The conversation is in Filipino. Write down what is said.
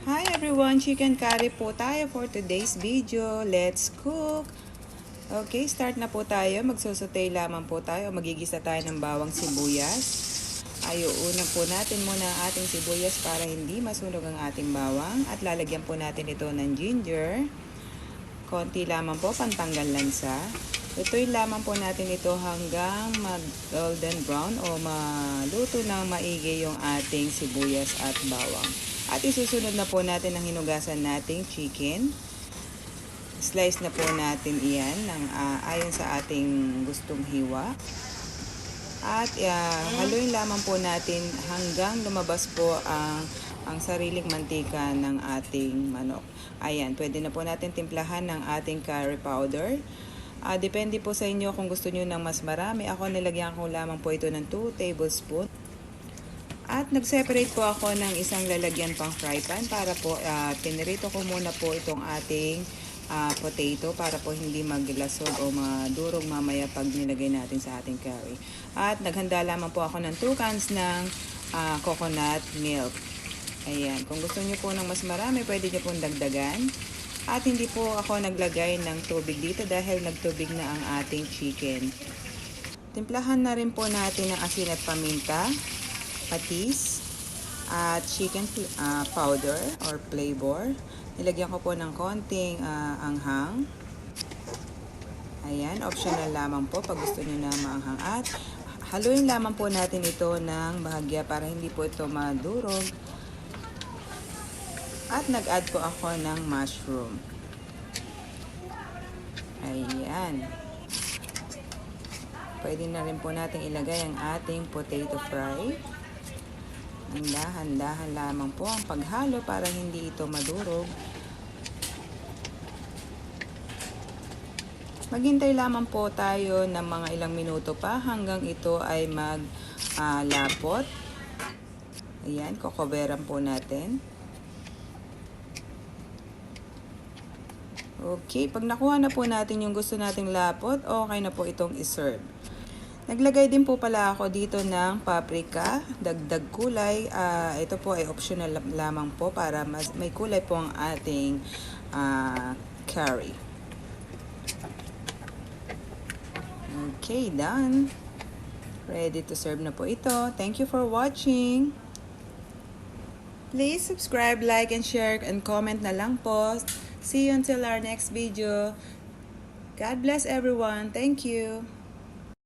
Hi everyone! Chicken curry po tayo for today's video. Let's cook! Okay, start na po tayo. Magsusutay lamang po tayo. Magigisa tayo ng bawang sibuyas. Ayuunan po natin muna ang ating sibuyas para hindi masunog ang ating bawang. At lalagyan po natin ito ng ginger. Konti lamang po, pantanggal lansa. Ito'y lamang po natin ito hanggang mag-golden brown o maluto ng maigi yung ating sibuyas at bawang. At isusunod na po natin ang hinugasan nating chicken. Slice na po natin iyan ayon sa ating gustong hiwa. At haluin lamang po natin hanggang lumabas po ang sariling mantika ng ating manok. Ayan, pwede na po natin timplahan ng ating curry powder. Depende po sa inyo kung gusto nyo ng mas marami. Ako nilagyan ko lamang po ito ng 2 tablespoon. At nag-separate po ako ng isang lalagyan pang fry pan para po pinirito ko muna po itong ating potato para po hindi maglasog o madurog mamaya pag nilagay natin sa ating curry. At naghanda lamang po ako ng 2 cans ng coconut milk. Ayan, kung gusto niyo po ng mas marami, pwede niyo pong dagdagan. At hindi po ako naglagay ng tubig dito dahil nagtubig na ang ating chicken. Timplahan na rin po natin ng asin at paminta, patis, at chicken powder or flavor. Nilagyan ko po ng konting anghang. Ayan, optional lamang po pag gusto niyo na maanghang. At haluin lamang po natin ito ng bahagya para hindi po ito madurog. At nag-add po ako ng mushroom. Ayan. Pwede na rin po natin ilagay ang ating potato fry. Ang dahan-dahan lamang po ang paghalo para hindi ito madurog. Maghintay lamang po tayo ng mga ilang minuto pa hanggang ito ay maglapot. Ayan, kokoberan po natin. Okay, pag nakuha na po natin yung gusto nating lapot, okay na po itong iserve. Naglagay din po pala ako dito ng paprika, dagdag kulay. Ito po ay optional lamang po para may kulay po ang ating curry. Okay, done. Ready to serve na po ito. Thank you for watching. Please subscribe, like, and share, and comment na lang po. See you until our next video. God bless everyone. Thank you.